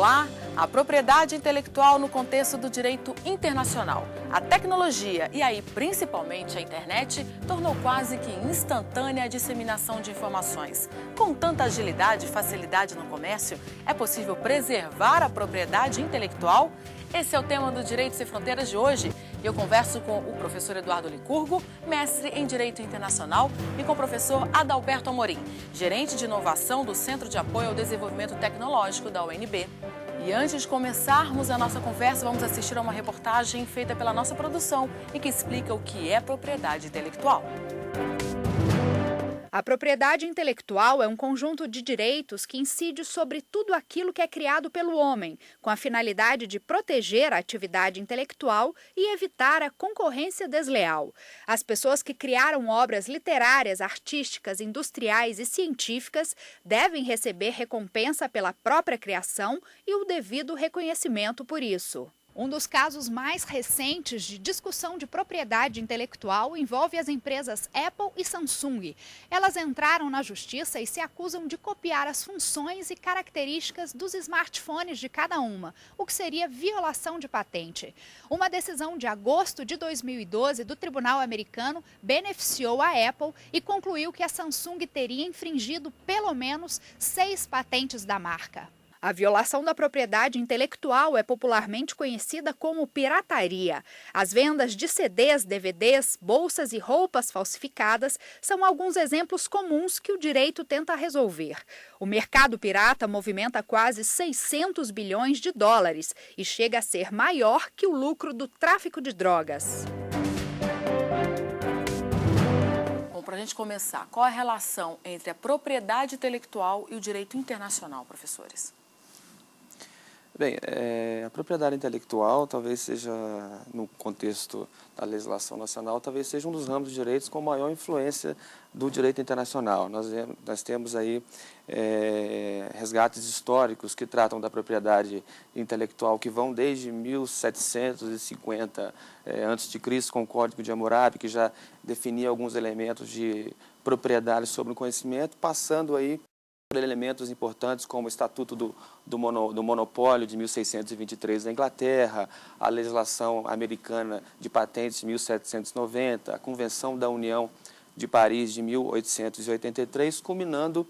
Olá! A propriedade intelectual no contexto do direito internacional. A tecnologia e aí principalmente a internet tornou quase que instantânea a disseminação de informações. Com tanta agilidade e facilidade no comércio, é possível preservar a propriedade intelectual? Esse é o tema do Direito Sem Fronteiras de hoje. Eu converso com o professor Eduardo Licurgo, mestre em Direito Internacional, e com o professor Adalberto Amorim, gerente de inovação do Centro de Apoio ao Desenvolvimento Tecnológico da UNB. E antes de começarmos a nossa conversa, vamos assistir a uma reportagem feita pela nossa produção e que explica o que é propriedade intelectual. A propriedade intelectual é um conjunto de direitos que incide sobre tudo aquilo que é criado pelo homem, com a finalidade de proteger a atividade intelectual e evitar a concorrência desleal. As pessoas que criaram obras literárias, artísticas, industriais e científicas devem receber recompensa pela própria criação e o devido reconhecimento por isso. Um dos casos mais recentes de discussão de propriedade intelectual envolve as empresas Apple e Samsung. Elas entraram na justiça e se acusam de copiar as funções e características dos smartphones de cada uma, o que seria violação de patente. Uma decisão de agosto de 2012 do Tribunal Americano beneficiou a Apple e concluiu que a Samsung teria infringido pelo menos 6 patentes da marca. A violação da propriedade intelectual é popularmente conhecida como pirataria. As vendas de CDs, DVDs, bolsas e roupas falsificadas são alguns exemplos comuns que o direito tenta resolver. O mercado pirata movimenta quase 600 bilhões de dólares e chega a ser maior que o lucro do tráfico de drogas. Bom, para a gente começar, qual a relação entre a propriedade intelectual e o direito internacional, professores? Bem, a propriedade intelectual talvez seja, no contexto da legislação nacional, talvez seja um dos ramos de direitos com maior influência do direito internacional. Nós temos aí resgates históricos que tratam da propriedade intelectual que vão desde 1750 a.C., com o Código de Hammurabi, que já definia alguns elementos de propriedade sobre o conhecimento, passando aí elementos importantes como o Estatuto do Monopólio de 1623 da Inglaterra, a legislação americana de patentes de 1790, a Convenção da União de Paris de 1883, culminando,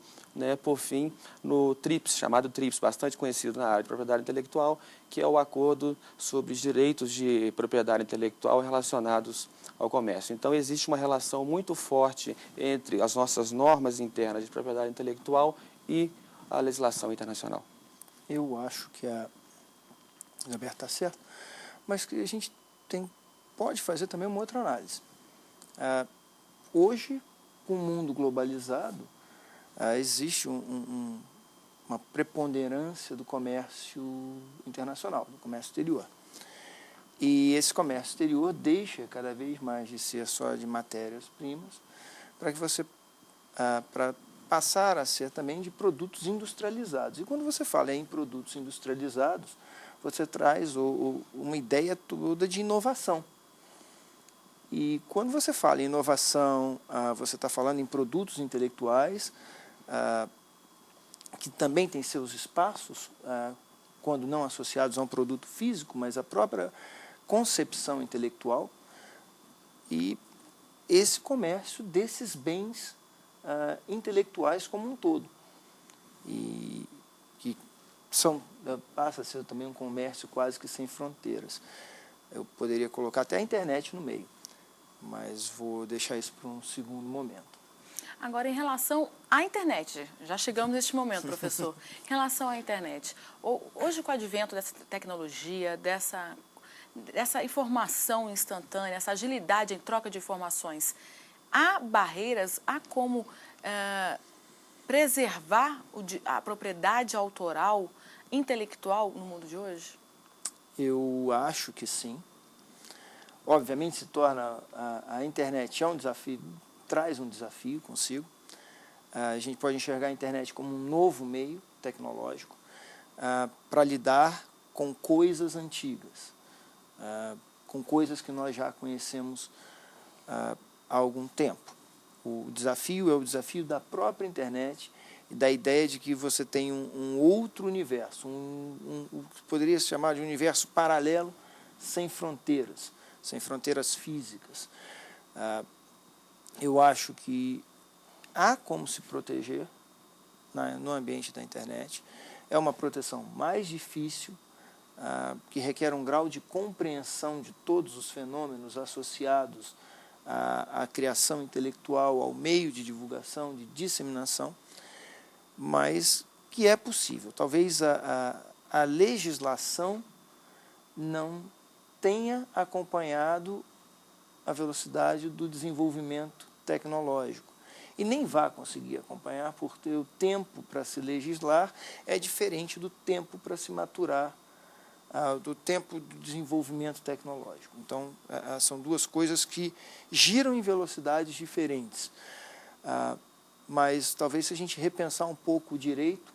por fim, no TRIPS, chamado TRIPS, bastante conhecido na área de propriedade intelectual, que é o acordo sobre os direitos de propriedade intelectual relacionados ao comércio. Então, existe uma relação muito forte entre as nossas normas internas de propriedade intelectual e a legislação internacional. Eu acho que a Isabel está certa, mas que a gente pode fazer também uma outra análise. Hoje, com o mundo globalizado, existe uma preponderância do comércio internacional, do comércio exterior. E esse comércio exterior deixa cada vez mais de ser só de matérias-primas para que você passar a ser também de produtos industrializados. E quando você fala em produtos industrializados, você traz uma ideia toda de inovação. E quando você fala em inovação, você está falando em produtos intelectuais, que também têm seus espaços, quando não associados a um produto físico, mas a própria concepção intelectual, e esse comércio desses bens intelectuais como um todo, e que passa a ser também um comércio quase que sem fronteiras. Eu poderia colocar até a internet no meio, mas vou deixar isso para um segundo momento. Agora, em relação à internet, já chegamos neste momento, professor. Em relação à internet, hoje com o advento dessa tecnologia, dessa informação instantânea, essa agilidade em troca de informações, há barreiras, há como preservar a propriedade autoral, intelectual no mundo de hoje? Eu acho que sim. Obviamente se torna, a internet é um desafio, traz um desafio consigo. A gente pode enxergar a internet como um novo meio tecnológico para lidar com coisas antigas, com coisas que nós já conhecemos há algum tempo. O desafio é o desafio da própria internet e da ideia de que você tem um outro universo, o que poderia se chamar de um universo paralelo, sem fronteiras físicas. Eu acho que há como se proteger no ambiente da internet. É uma proteção mais difícil, que requer um grau de compreensão de todos os fenômenos associados à criação intelectual, ao meio de divulgação, de disseminação, mas que é possível. Talvez a legislação não tenha acompanhado a velocidade do desenvolvimento tecnológico. E nem vai conseguir acompanhar, porque o tempo para se legislar é diferente do tempo para se maturar, do tempo do desenvolvimento tecnológico. Então, são duas coisas que giram em velocidades diferentes. Mas talvez se a gente repensar um pouco o direito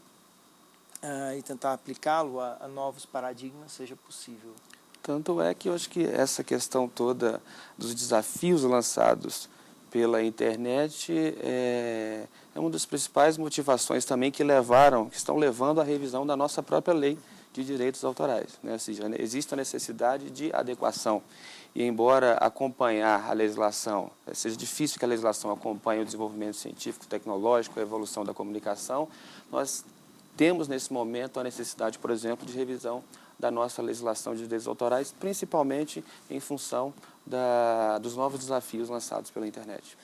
e tentar aplicá-lo a novos paradigmas, seja possível. Tanto é que eu acho que essa questão toda dos desafios lançados pela internet é uma das principais motivações também que estão levando à revisão da nossa própria lei de direitos autorais, né? Ou seja, existe a necessidade de adequação. E embora acompanhar a legislação, seja difícil que a legislação acompanhe o desenvolvimento científico, tecnológico, a evolução da comunicação, nós temos nesse momento a necessidade, por exemplo, de revisão da nossa legislação de direitos autorais, principalmente em função dos novos desafios lançados pela internet.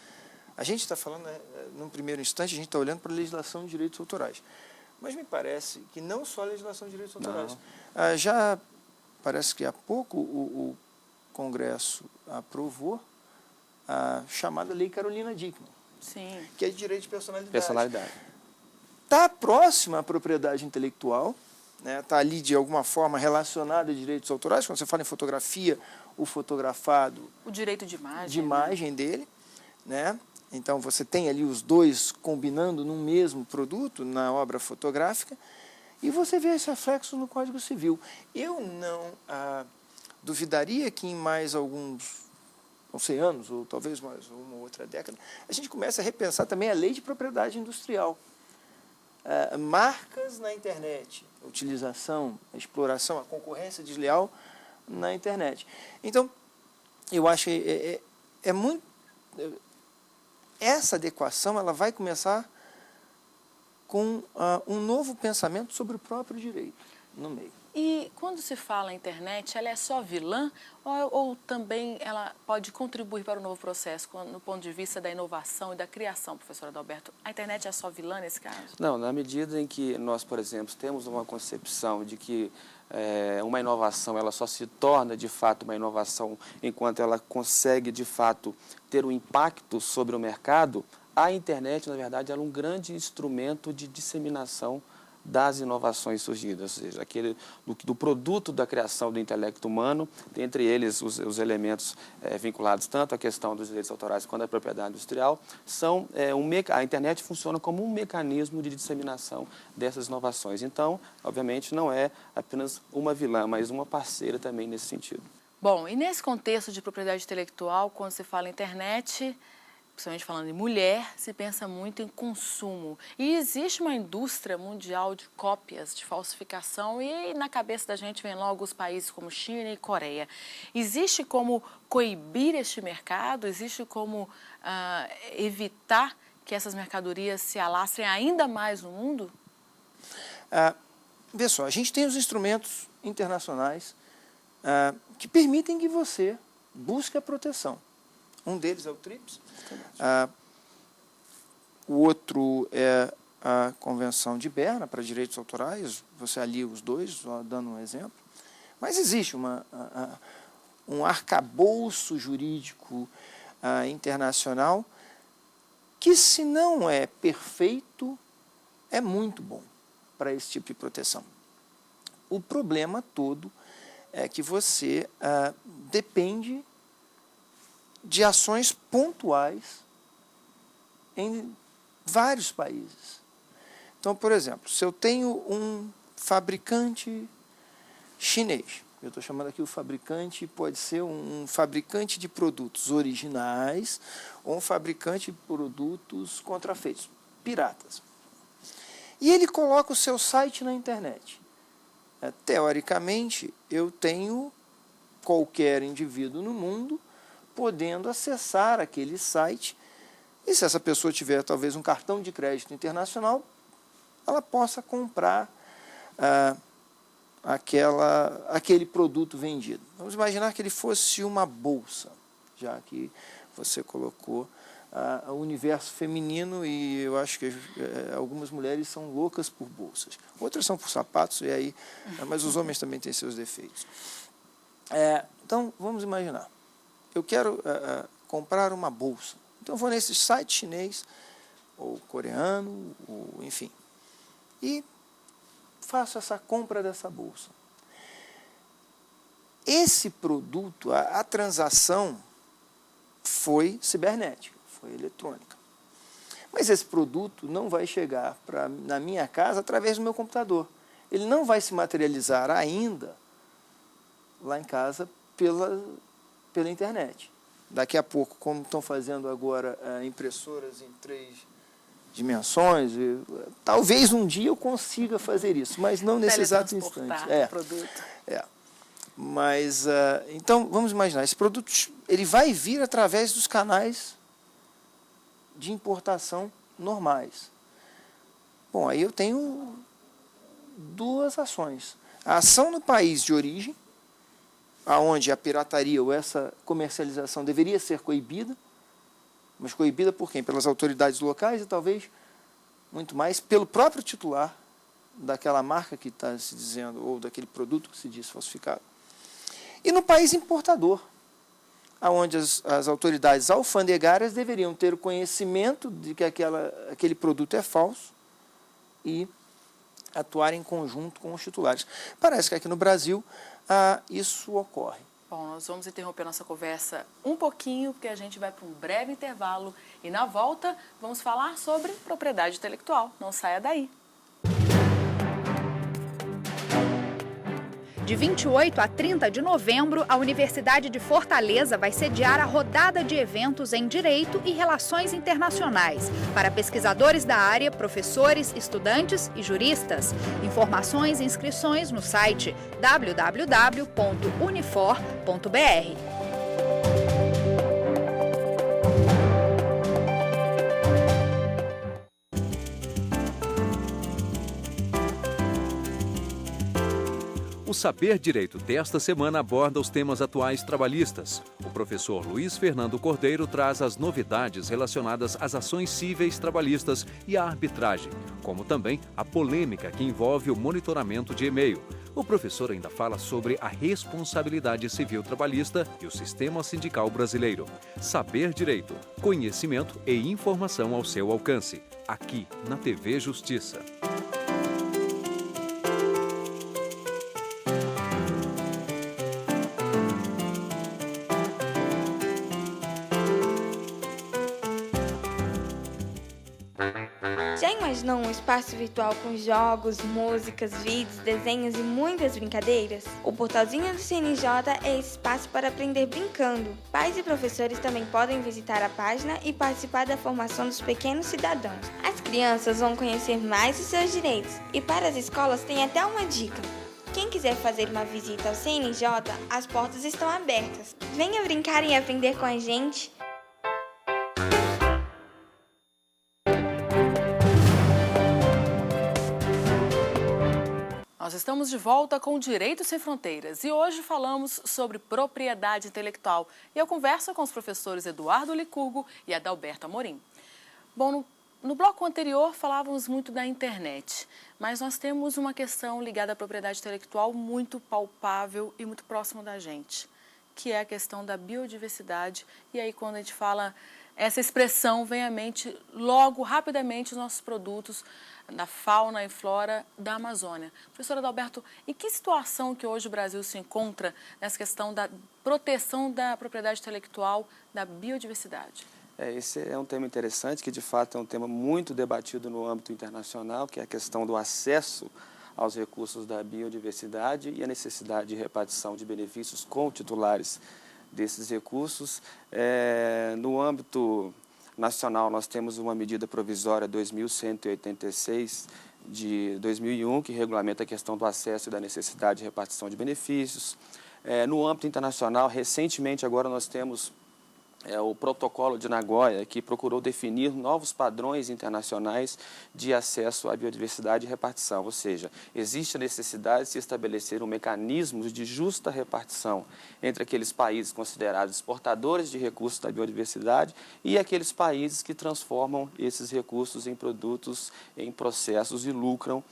A gente está falando, num primeiro instante, a gente está olhando para a legislação de direitos autorais. Mas me parece que não só a legislação de direitos autorais. Já parece que há pouco o Congresso aprovou a chamada Lei Carolina Dickmann, Sim. que é de direito de personalidade. Personalidade. Está próxima à propriedade intelectual, está ali de alguma forma relacionada a direitos autorais. Quando você fala em fotografia, o fotografado... O direito de imagem. De imagem dele, né? Então, você tem ali os dois combinando num mesmo produto, na obra fotográfica, e você vê esse reflexo no Código Civil. Eu não duvidaria que em mais alguns, não sei, anos, ou talvez mais uma ou outra década, a gente comece a repensar também a lei de propriedade industrial. Marcas na internet, a utilização, a exploração, a concorrência desleal na internet. Então, eu acho que é muito... Essa adequação ela vai começar com um novo pensamento sobre o próprio direito no meio. E quando se fala em internet, ela é só vilã ou também ela pode contribuir para o novo processo, no ponto de vista da inovação e da criação, professor Adalberto? A internet é só vilã nesse caso? Não, na medida em que nós, por exemplo, temos uma concepção de que uma inovação ela só se torna de fato uma inovação enquanto ela consegue de fato ter um impacto sobre o mercado, a internet, na verdade, ela é um grande instrumento de disseminação das inovações surgidas, ou seja, do produto da criação do intelecto humano, dentre eles os elementos vinculados tanto à questão dos direitos autorais quanto à propriedade industrial, a internet funciona como um mecanismo de disseminação dessas inovações. Então, obviamente, não é apenas uma vilã, mas uma parceira também nesse sentido. Bom, e nesse contexto de propriedade intelectual, quando se fala em internet, principalmente falando em mulher, se pensa muito em consumo. E existe uma indústria mundial de cópias, de falsificação, e na cabeça da gente vem logo os países como China e Coreia. Existe como coibir este mercado? Existe como evitar que essas mercadorias se alastrem ainda mais no mundo? Vê só, a gente tem os instrumentos internacionais que permitem que você busque a proteção. Um deles é o TRIPS, o outro é a Convenção de Berna para direitos autorais, você alia os dois, só dando um exemplo. Mas existe um arcabouço jurídico internacional que, se não é perfeito, é muito bom para esse tipo de proteção. O problema todo é que você depende de ações pontuais em vários países. Então, por exemplo, se eu tenho um fabricante chinês, eu estou chamando aqui o fabricante, pode ser um fabricante de produtos originais ou um fabricante de produtos contrafeitos, piratas. E ele coloca o seu site na internet. Teoricamente, eu tenho qualquer indivíduo no mundo podendo acessar aquele site, e se essa pessoa tiver talvez um cartão de crédito internacional, ela possa comprar aquele produto vendido. Vamos imaginar que ele fosse uma bolsa, já que você colocou o universo feminino, e eu acho que algumas mulheres são loucas por bolsas, outras são por sapatos, e aí, mas os homens também têm seus defeitos. Então, vamos imaginar, eu quero comprar uma bolsa, então eu vou nesse site chinês, ou coreano, ou, enfim, e faço essa compra dessa bolsa. Esse produto, a transação foi cibernética, foi eletrônica. Mas esse produto não vai chegar na minha casa através do meu computador. Ele não vai se materializar ainda lá em casa pela internet. Daqui a pouco, como estão fazendo agora impressoras em 3 dimensões, talvez um dia eu consiga fazer isso, mas não nesse exato instante. Mas, então, vamos imaginar, esse produto ele vai vir através dos canais de importação normais. Bom, aí eu tenho 2 ações. A ação no país de origem, aonde a pirataria ou essa comercialização deveria ser coibida, mas coibida por quem? Pelas autoridades locais e talvez muito mais pelo próprio titular daquela marca que está se dizendo, ou daquele produto que se diz falsificado. E no país importador, onde as autoridades alfandegárias deveriam ter o conhecimento de que aquele produto é falso e atuar em conjunto com os titulares. Parece que aqui no Brasil isso ocorre. Bom, nós vamos interromper nossa conversa um pouquinho, porque a gente vai para um breve intervalo e na volta vamos falar sobre propriedade intelectual. Não saia daí. De 28 a 30 de novembro, a Universidade de Fortaleza vai sediar a rodada de eventos em Direito e Relações Internacionais para pesquisadores da área, professores, estudantes e juristas. Informações e inscrições no site www.unifor.br. O Saber Direito desta semana aborda os temas atuais trabalhistas. O professor Luiz Fernando Cordeiro traz as novidades relacionadas às ações cíveis trabalhistas e à arbitragem, como também a polêmica que envolve o monitoramento de e-mail. O professor ainda fala sobre a responsabilidade civil trabalhista e o sistema sindical brasileiro. Saber Direito, conhecimento e informação ao seu alcance. Aqui na TV Justiça. Já imaginou um espaço virtual com jogos, músicas, vídeos, desenhos e muitas brincadeiras? O Portalzinho do CNJ é esse espaço para aprender brincando. Pais e professores também podem visitar a página e participar da formação dos pequenos cidadãos. As crianças vão conhecer mais os seus direitos e para as escolas tem até uma dica. Quem quiser fazer uma visita ao CNJ, as portas estão abertas. Venha brincar e aprender com a gente! Nós estamos de volta com o Direito Sem Fronteiras e hoje falamos sobre propriedade intelectual. E eu converso com os professores Eduardo Licurgo e Adalberto Amorim. Bom, no bloco anterior falávamos muito da internet, mas nós temos uma questão ligada à propriedade intelectual muito palpável e muito próxima da gente, que é a questão da biodiversidade. E aí quando a gente fala essa expressão, vem à mente logo, rapidamente, os nossos produtos da fauna e flora da Amazônia. Professor Adalberto, em que situação que hoje o Brasil se encontra nessa questão da proteção da propriedade intelectual, da biodiversidade? Esse é um tema interessante, que de fato é um tema muito debatido no âmbito internacional, que é a questão do acesso aos recursos da biodiversidade e a necessidade de repartição de benefícios com titulares desses recursos. No âmbito nacional, nós temos uma medida provisória 2186 de 2001, que regulamenta a questão do acesso e da necessidade de repartição de benefícios. No âmbito internacional, recentemente agora nós temos o Protocolo de Nagoya, que procurou definir novos padrões internacionais de acesso à biodiversidade e repartição, ou seja, existe a necessidade de se estabelecer um mecanismo de justa repartição entre aqueles países considerados exportadores de recursos da biodiversidade e aqueles países que transformam esses recursos em produtos, em processos e lucram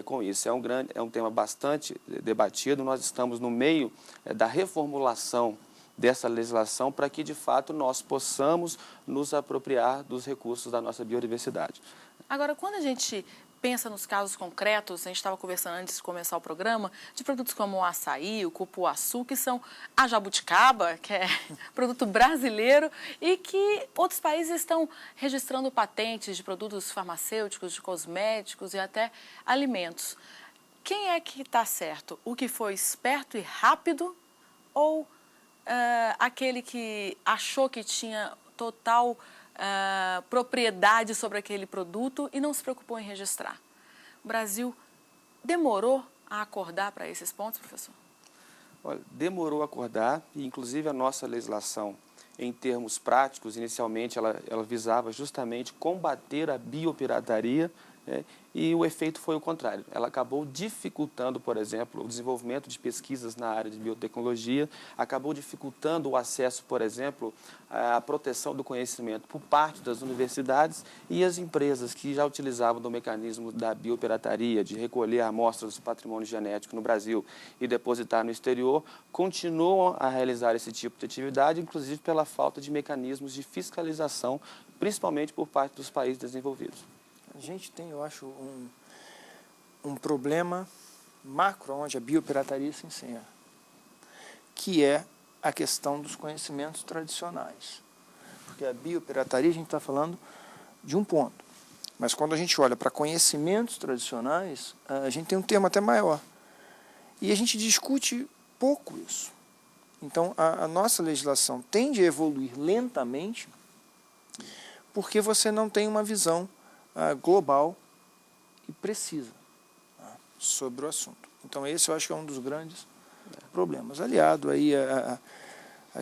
com isso. É um tema bastante debatido, nós estamos no meio da reformulação dessa legislação para que, de fato, nós possamos nos apropriar dos recursos da nossa biodiversidade. Agora, quando a gente pensa nos casos concretos, a gente estava conversando antes de começar o programa, de produtos como o açaí, o cupuaçu, que são a jabuticaba, que é produto brasileiro, e que outros países estão registrando patentes de produtos farmacêuticos, de cosméticos e até alimentos. Quem é que está certo? O que foi esperto e rápido ou aquele que achou que tinha total propriedade sobre aquele produto e não se preocupou em registrar? O Brasil demorou a acordar para esses pontos, professor? Olha, demorou a acordar e, inclusive, a nossa legislação, em termos práticos, inicialmente ela visava justamente combater a biopirataria, e o efeito foi o contrário. Ela acabou dificultando, por exemplo, o desenvolvimento de pesquisas na área de biotecnologia, acabou dificultando o acesso, por exemplo, à proteção do conhecimento por parte das universidades e as empresas que já utilizavam do mecanismo da biopirataria, de recolher amostras do patrimônio genético no Brasil e depositar no exterior, continuam a realizar esse tipo de atividade, inclusive pela falta de mecanismos de fiscalização, principalmente por parte dos países desenvolvidos. A gente tem, eu acho, um problema macro onde a biopirataria se encerra, que é a questão dos conhecimentos tradicionais. Porque a biopirataria, a gente está falando de um ponto, mas quando a gente olha para conhecimentos tradicionais, a gente tem um termo até maior. E a gente discute pouco isso. Então, a nossa legislação tende a evoluir lentamente porque você não tem uma visão global e precisa sobre o assunto. Então esse eu acho que é um dos grandes problemas, aliado aí a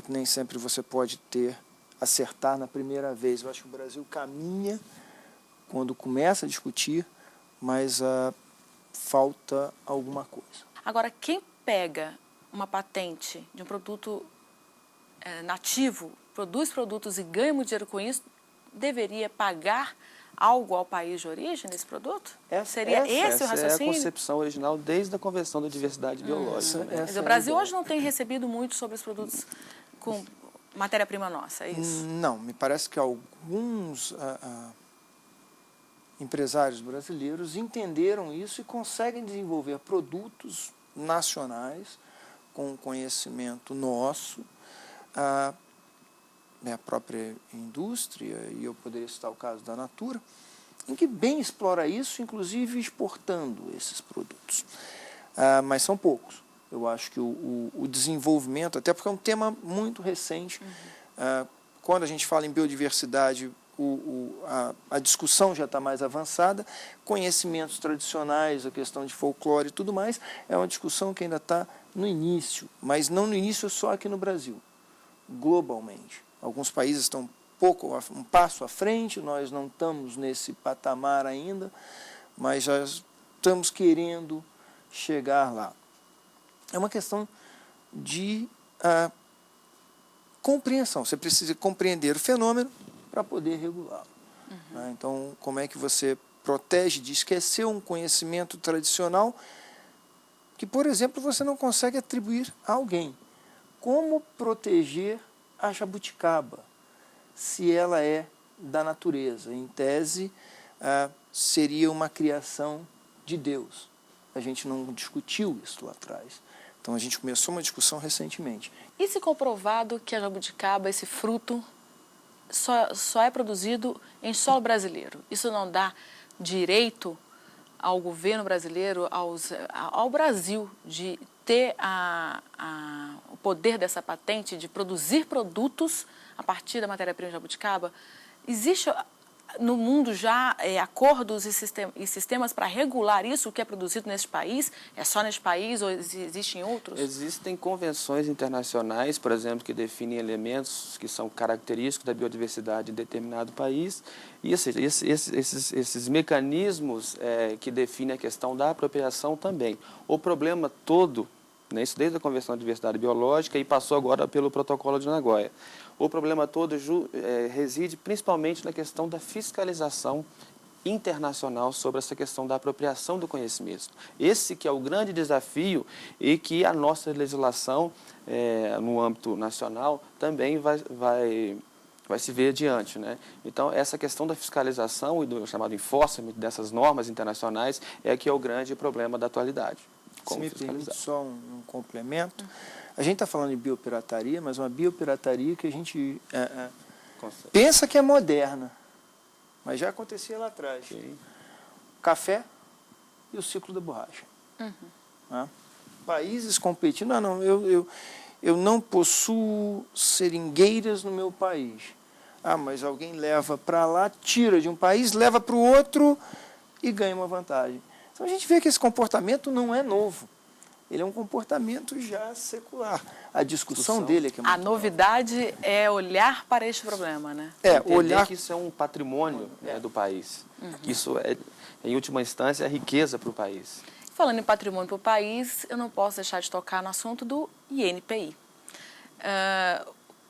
que nem sempre você pode acertar na primeira vez. Eu acho que o Brasil caminha quando começa a discutir, mas falta alguma coisa. Agora, quem pega uma patente de um produto nativo, produz produtos e ganha muito dinheiro com isso, deveria pagar algo ao país de origem desse produto? Seria esse o raciocínio? É a concepção original desde a Convenção da Diversidade Biológica. O Brasil hoje não tem recebido muito sobre os produtos com matéria-prima nossa, é isso? Não, me parece que alguns empresários brasileiros entenderam isso e conseguem desenvolver produtos nacionais com conhecimento nosso, a própria indústria, e eu poderia citar o caso da Natura, em que bem explora isso, inclusive exportando esses produtos. Mas são poucos. Eu acho que o desenvolvimento, até porque é um tema muito recente, quando a gente fala em biodiversidade, a discussão já está mais avançada, conhecimentos tradicionais, a questão de folclore e tudo mais, é uma discussão que ainda está no início, mas não no início só aqui no Brasil, globalmente. Alguns países estão um passo à frente, nós não estamos nesse patamar ainda, mas já estamos querendo chegar lá. É uma questão de compreensão. Você precisa compreender o fenômeno para poder regulá-lo. Então, como é que você protege de esquecer um conhecimento tradicional que, por exemplo, você não consegue atribuir a alguém? Como proteger a jabuticaba, se ela é da natureza? Em tese, seria uma criação de Deus. A gente não discutiu isso lá atrás. Então, a gente começou uma discussão recentemente. E se comprovado que a jabuticaba, esse fruto, só é produzido em solo brasileiro? Isso não dá direito ao governo brasileiro, ao Brasil, de ter o poder dessa patente de produzir produtos a partir da matéria-prima jabuticaba? Existe no mundo já acordos e sistemas para regular isso, o que é produzido nesse país? É só nesse país ou existem outros? Existem convenções internacionais, por exemplo, que definem elementos que são característicos da biodiversidade em determinado país. E, ou seja, esses mecanismos que definem a questão da apropriação também. O problema todo, né, isso desde a Convenção de Diversidade Biológica e passou agora pelo Protocolo de Nagoya. O problema todo reside principalmente na questão da fiscalização internacional sobre essa questão da apropriação do conhecimento. Esse que é o grande desafio e que a nossa legislação no âmbito nacional também vai se ver adiante, né? Então, essa questão da fiscalização e do chamado enforcement dessas normas internacionais é que é o grande problema da atualidade. Se me permite só um complemento. A gente está falando de biopirataria, mas uma biopirataria que a gente pensa que é moderna, mas já acontecia lá atrás. Sim. Café e o ciclo da borracha. Países competindo. Eu não possuo seringueiras no meu país. Mas alguém leva para lá, tira de um país, leva para o outro e ganha uma vantagem. Então a gente vê que esse comportamento não é novo. Ele é um comportamento já secular. A discussão dele é que é muito A novidade é olhar para este problema, né? Olhar que isso é um patrimônio, né, do país. Que isso é, em última instância, é riqueza para o país. Falando em patrimônio para o país, eu não posso deixar de tocar no assunto do INPI.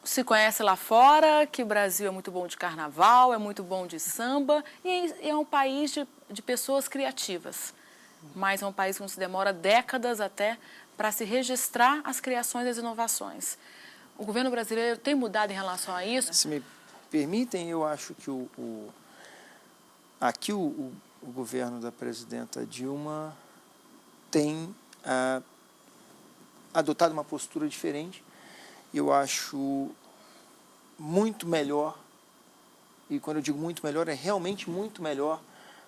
Se conhece lá fora que o Brasil é muito bom de carnaval, é muito bom de samba e é um país de pessoas criativas. Mas é um país que se demora décadas até para se registrar as criações e as inovações. O governo brasileiro tem mudado em relação a isso? Se me permitem, eu acho que aqui o governo da presidenta Dilma tem adotado uma postura diferente. Eu acho muito melhor, e quando eu digo muito melhor, é realmente muito melhor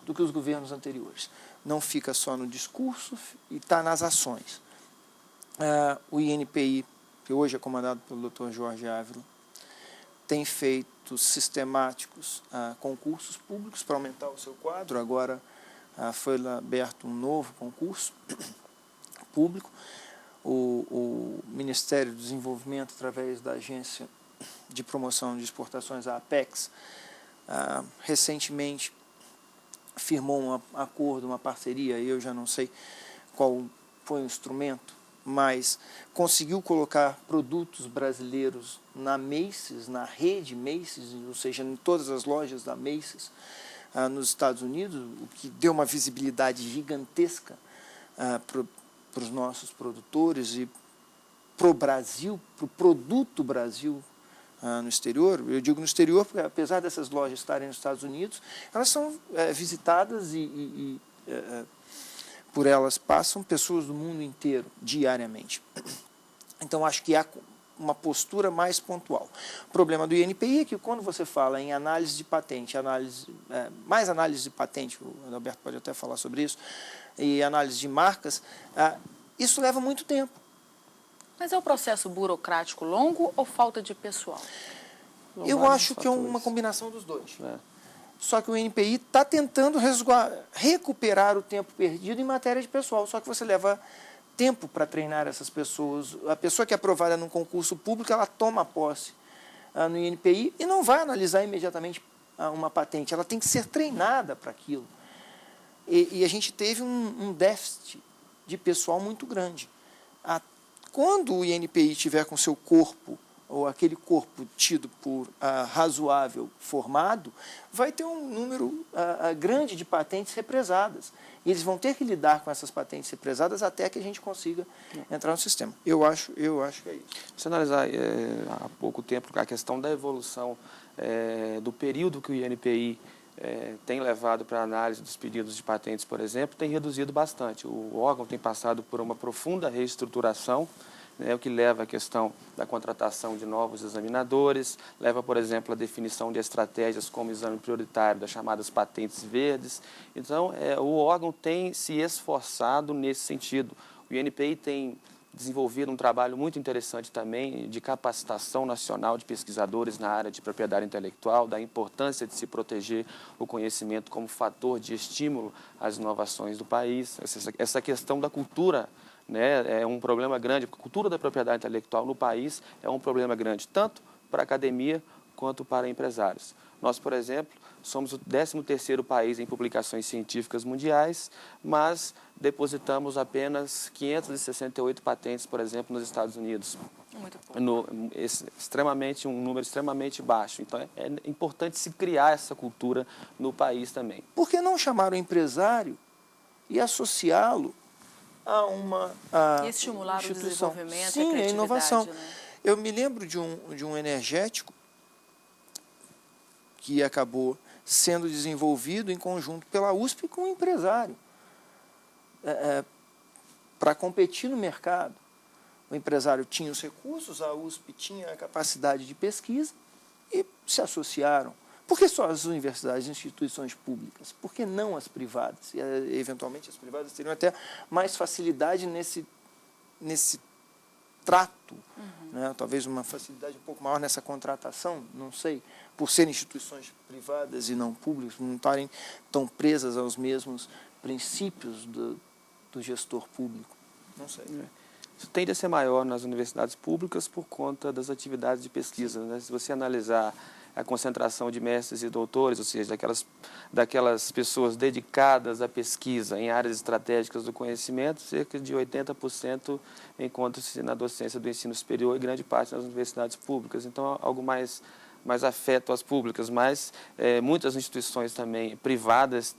do que os governos anteriores. Não fica só no discurso e está nas ações. O INPI, que hoje é comandado pelo Dr. Jorge Ávila, tem feito sistemáticos concursos públicos para aumentar o seu quadro. Agora foi aberto um novo concurso público. O Ministério do Desenvolvimento, através da Agência de Promoção de Exportações, a Apex, recentemente firmou um acordo, uma parceria, eu já não sei qual foi o instrumento, mas conseguiu colocar produtos brasileiros na Macy's, na rede Macy's, ou seja, em todas as lojas da Macy's nos Estados Unidos, o que deu uma visibilidade gigantesca para os nossos produtores e para o Brasil, para o produto Brasil no exterior. Eu digo no exterior porque, apesar dessas lojas estarem nos Estados Unidos, elas são visitadas e por elas passam pessoas do mundo inteiro, diariamente. Então, acho que há uma postura mais pontual. O problema do INPI é que, quando você fala em análise de patente, mais análise de patente, o Adalberto pode até falar sobre isso, e análise de marcas, isso leva muito tempo. Mas é um processo burocrático longo ou falta de pessoal? Eu acho que é uma combinação dos dois. Só que o INPI está tentando recuperar o tempo perdido em matéria de pessoal, só que você leva tempo para treinar essas pessoas. A pessoa que é aprovada num concurso público, ela toma posse no INPI e não vai analisar imediatamente uma patente, ela tem que ser treinada para aquilo. E a gente teve um déficit de pessoal muito grande. Quando o INPI tiver com seu corpo, ou aquele corpo tido por razoável formado, vai ter um número grande de patentes represadas. E eles vão ter que lidar com essas patentes represadas até que a gente consiga entrar no sistema. Eu acho que é isso. Se analisar há pouco tempo a questão da evolução do período que o INPI tem levado para a análise dos pedidos de patentes, por exemplo, tem reduzido bastante. O órgão tem passado por uma profunda reestruturação, o que leva à questão da contratação de novos examinadores, leva, por exemplo, à definição de estratégias como exame prioritário das chamadas patentes verdes. Então, o órgão tem se esforçado nesse sentido. O INPI tem desenvolvido um trabalho muito interessante também de capacitação nacional de pesquisadores na área de propriedade intelectual, da importância de se proteger o conhecimento como fator de estímulo às inovações do país. Essa questão da cultura, né, é um problema grande. A cultura da propriedade intelectual no país é um problema grande, tanto para a academia quanto para empresários. Nós, por exemplo, somos o 13º país em publicações científicas mundiais, mas depositamos apenas 568 patentes, por exemplo, nos Estados Unidos. Muito pouco. Um número extremamente baixo. Então, é importante se criar essa cultura no país também. Por que não chamar o empresário e associá-lo a uma e estimular instituição? O desenvolvimento, Sim, a criatividade, a inovação. Né? Eu me lembro de um energético que acabou sendo desenvolvido em conjunto pela USP com o empresário, para competir no mercado. O empresário tinha os recursos, a USP tinha a capacidade de pesquisa e se associaram. Por que só as universidades e instituições públicas? Por que não as privadas? E, eventualmente, as privadas teriam até mais facilidade nesse trato, né? Talvez uma facilidade um pouco maior nessa contratação, não sei, por serem instituições privadas e não públicas, não estarem tão presas aos mesmos princípios do gestor público. Não sei. Isso tende a ser maior nas universidades públicas por conta das atividades de pesquisa, né? Se você analisar a concentração de mestres e doutores, ou seja, daquelas pessoas dedicadas à pesquisa em áreas estratégicas do conhecimento, cerca de 80% encontra-se na docência do ensino superior e grande parte nas universidades públicas. Então, algo mais afeto às públicas, mas muitas instituições também privadas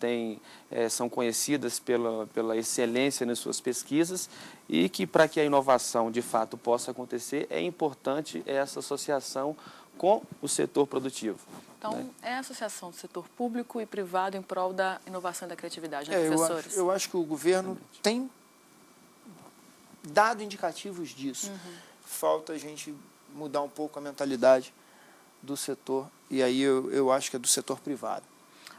são conhecidas pela excelência nas suas pesquisas e que, para que a inovação de fato possa acontecer, é importante essa associação com o setor produtivo. Então, né? É a associação do setor público e privado em prol da inovação e da criatividade, né, professores? Eu acho que o governo tem dado indicativos disso. Falta a gente mudar um pouco a mentalidade do setor, e aí eu acho que é do setor privado.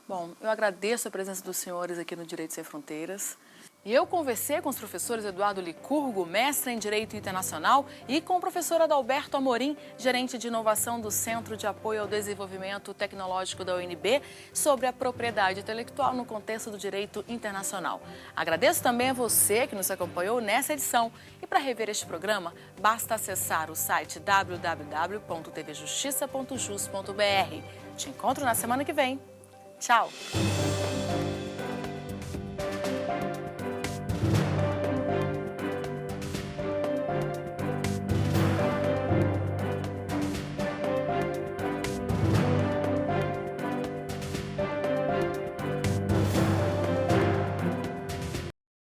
Bom, eu agradeço a presença dos senhores aqui no Direito Sem Fronteiras. E eu conversei com os professores Eduardo Licurgo, mestre em Direito Internacional, e com o professor Adalberto Amorim, gerente de inovação do Centro de Apoio ao Desenvolvimento Tecnológico da UNB, sobre a propriedade intelectual no contexto do direito internacional. Agradeço também a você que nos acompanhou nessa edição. E para rever este programa, basta acessar o site www.tvjustiça.jus.br. Te encontro na semana que vem. Tchau!